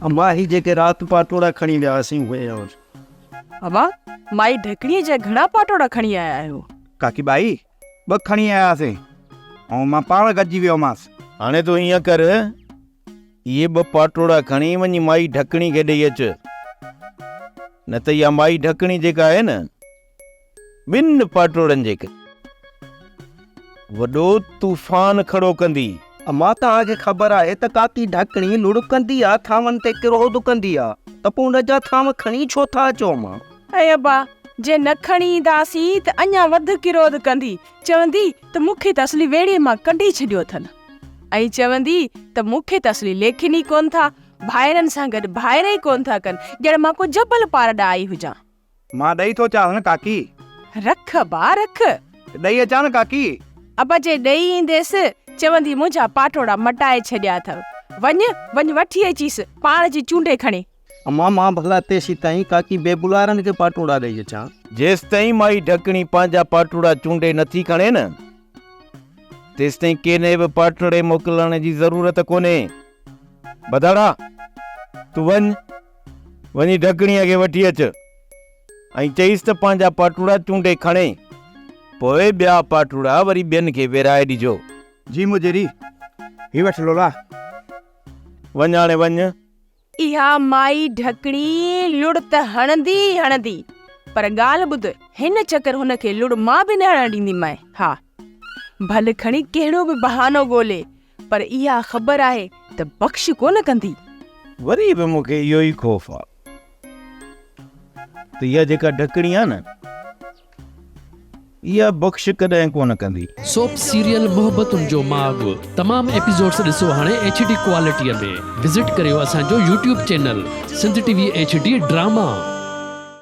अम्मा ही जेके रात पाटोड़ा खणी वियासीं उहे और अबा माई ढकणीअ जा घणा पाटोड़ा खणी आया आहियो? काकी बाई ॿ खणी आयासीं ऐं मां पाण गॾिजी वियोमांसि। हाणे तूं हीअं कर, इहे 2 पाटोड़ा खणी वञी माई ढकणी खे ॾेई अच, न त इहा माई ढकणी जेका आहे न 2 पाटोड़नि जे वॾो तूफ़ान खड़ो कंदी। अम्मा तव्हांखे ख़बर आहे त काकी ढकणी लुड़कंदी आहे, थांवनि ते क्रोध कंदी आहे, त पोइ हुन जा थांव खणी छो था अचो मां? ऐं अबा जे न खणी ईंदासीं त अञा वध किरोध कंदी, चवंदी त मूंखे त असली वेड़े मां कढी छॾियो अथनि, ऐं चवंदी त मूंखे त असली लेखिनी कोन था, भाइरनि सां गॾु भाइर ई कोन था कनि, ॼण मां को जबल पार ॾाई हुजां। मां ॾेई थो चां न काकी। रख बा रख। ॾेई अचां न काकी। अबा जे ॾेई ईंदेसि चवंदी मुंहिंजा पाटोड़ा मटाए छॾिया अथव, वञ वठी अचीसि पाण जी चूंडे खणी। अम्मा मां भला तेसी ताईं काकी बेबुलारनि खे पाटोड़ा ॾेई अचां। जेसि ताईं माई ढकणी पंहिंजा पाटोड़ा चूंडे नथी खणे न, तेसि ताईं केने बि पाटोड़े मोकिलण जी ज़रूरत कोन्हे। बदाड़ा तूं वञी ढकणीअ खे वठी अच ऐं चईसि त पंहिंजा पाटोड़ा चूंडे खणे, पोइ ॿिया पाटोड़ा वरी ॿियनि खे विराए ॾिजो। जी मुजरी, ही वठ लोला। वञ हाणे वञ। इहा माई ढकणी लुड़ त हणंदी, पर ॻाल्हि ॿुध, हिन चकर हुनखे लुड़ मां बि न हणण ॾींदीमांइ। हा भले खणी कहिड़ो बि बहानो ॻोल्हे, पर इहा ख़बर आहे त बख़्श कोन कंदी। वरी बि मूंखे इहो ई ख़ौफ़ आहे त इहा जेका ढकणी आहे न, इहा बख़्श कॾहिं कोन कंदी। सोप सीरियल मोहब्बतुनि जो माग तमाम एपिसोड्स ॾिसो हाणे HD क्वालिटीअ में। विज़िट करियो असांजो YouTube channel Sindh TV HD drama.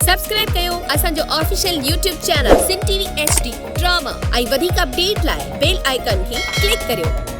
Subscribe कयो असांजो official YouTube channel Sindh TV HD drama ऐं वधीक अपडेट लाइ बेल आइकन खे क्लिक करियो।